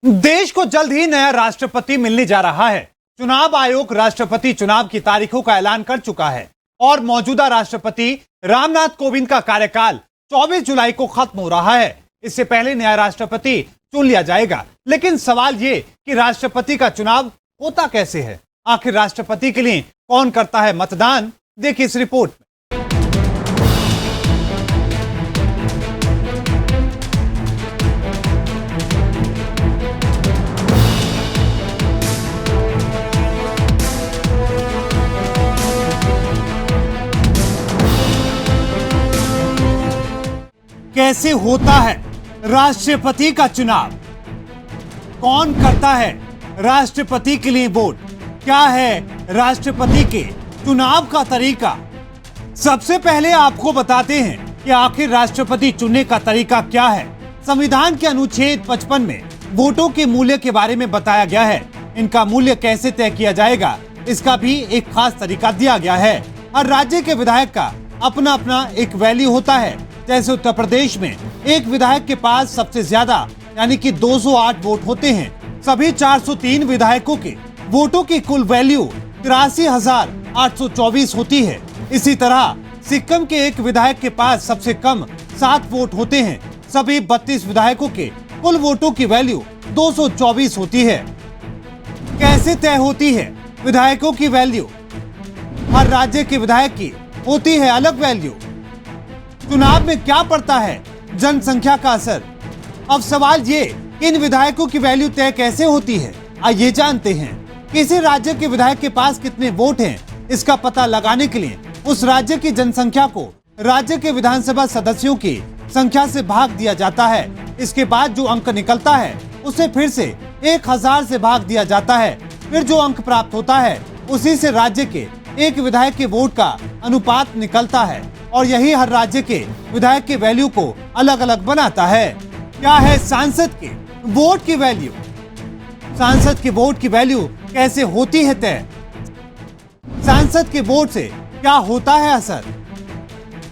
देश को जल्द ही नया राष्ट्रपति मिलने जा रहा है। चुनाव आयोग राष्ट्रपति चुनाव की तारीखों का ऐलान कर चुका है और मौजूदा राष्ट्रपति रामनाथ कोविंद का कार्यकाल 24 जुलाई को खत्म हो रहा है। इससे पहले नया राष्ट्रपति चुन लिया जाएगा। लेकिन सवाल ये कि राष्ट्रपति का चुनाव होता कैसे है, आखिर राष्ट्रपति के लिए कौन करता है मतदान, देखिए इस रिपोर्ट में। कैसे होता है राष्ट्रपति का चुनाव, कौन करता है राष्ट्रपति के लिए वोट, क्या है राष्ट्रपति के चुनाव का तरीका। सबसे पहले आपको बताते हैं कि आखिर राष्ट्रपति चुनने का तरीका क्या है। संविधान के अनुच्छेद 55 में वोटों के मूल्य के बारे में बताया गया है। इनका मूल्य कैसे तय किया जाएगा, इसका भी एक खास तरीका दिया गया है। हर राज्य के विधायक का अपना अपना एक वैल्यू होता है। जैसे उत्तर प्रदेश में एक विधायक के पास सबसे ज्यादा यानी कि 208 वोट होते हैं। सभी 403 विधायकों के वोटों की कुल वैल्यू 83,824 होती है। इसी तरह सिक्किम के एक विधायक के पास सबसे कम 7 वोट होते हैं। सभी 32 विधायकों के कुल वोटों की वैल्यू 224 होती है। कैसे तय होती है विधायकों की वैल्यू? हर राज्य के विधायक की होती है अलग वैल्यू। चुनाव में क्या पड़ता है जनसंख्या का असर? अब सवाल ये कि इन विधायकों की वैल्यू तय कैसे होती है, आइए जानते हैं। किसी राज्य के विधायक के पास कितने वोट हैं, इसका पता लगाने के लिए उस राज्य की जनसंख्या को राज्य के विधानसभा सदस्यों की संख्या से भाग दिया जाता है। इसके बाद जो अंक निकलता है उसे फिर से 1000 से भाग दिया जाता है। फिर जो अंक प्राप्त होता है उसी से राज्य के एक विधायक के वोट का अनुपात निकलता है और यही हर राज्य के विधायक के वैल्यू को अलग अलग बनाता है। क्या है सांसद के वोट की वैल्यू? सांसद के वोट की वैल्यू कैसे होती है तय? सांसद के वोट से क्या होता है असर?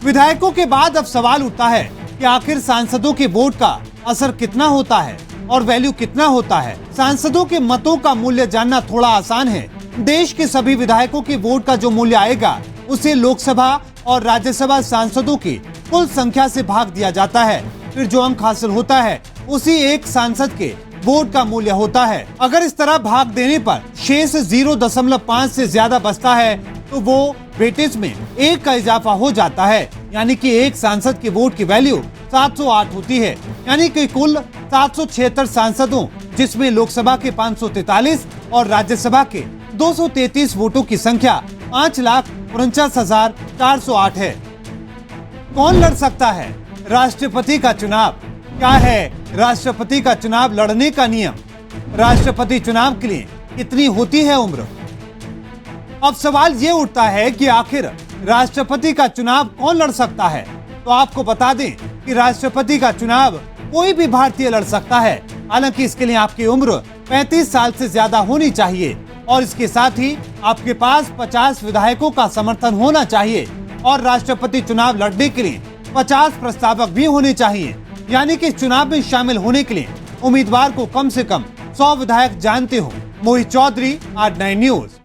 विधायकों के बाद अब सवाल उठता है कि आखिर सांसदों के वोट का असर कितना होता है और वैल्यू कितना होता है। सांसदों के मतों का मूल्य जानना थोड़ा आसान है। देश के सभी विधायकों के वोट का जो मूल्य आएगा उसे लोकसभा और राज्यसभा सांसदों की कुल संख्या से भाग दिया जाता है। फिर जो अंक हासिल होता है उसी एक सांसद के वोट का मूल्य होता है। अगर इस तरह भाग देने पर शेष 0.5 से ज्यादा बचता है तो वो वेटेज में 1 का इजाफा हो जाता है, यानी कि एक सांसद के वोट की वैल्यू 708 होती है। यानी कि कुल 776 सांसदों, जिसमें लोकसभा के 543 और राज्यसभा के 233 वोटों की संख्या 5,49,408 है। कौन लड़ सकता है राष्ट्रपति का चुनाव? क्या है राष्ट्रपति का चुनाव लड़ने का नियम? राष्ट्रपति चुनाव के लिए कितनी होती है उम्र? अब सवाल ये उठता है कि आखिर राष्ट्रपति का चुनाव कौन लड़ सकता है। तो आपको बता दें कि राष्ट्रपति का चुनाव कोई भी भारतीय लड़ सकता है। हालांकि इसके लिए आपकी उम्र 35 साल से ज्यादा होनी चाहिए और इसके साथ ही आपके पास 50 विधायकों का समर्थन होना चाहिए और राष्ट्रपति चुनाव लड़ने के लिए 50 प्रस्तावक भी होने चाहिए। यानी कि चुनाव में शामिल होने के लिए उम्मीदवार को कम से कम 100 विधायक जानते हो। मोहित चौधरी, R9 न्यूज।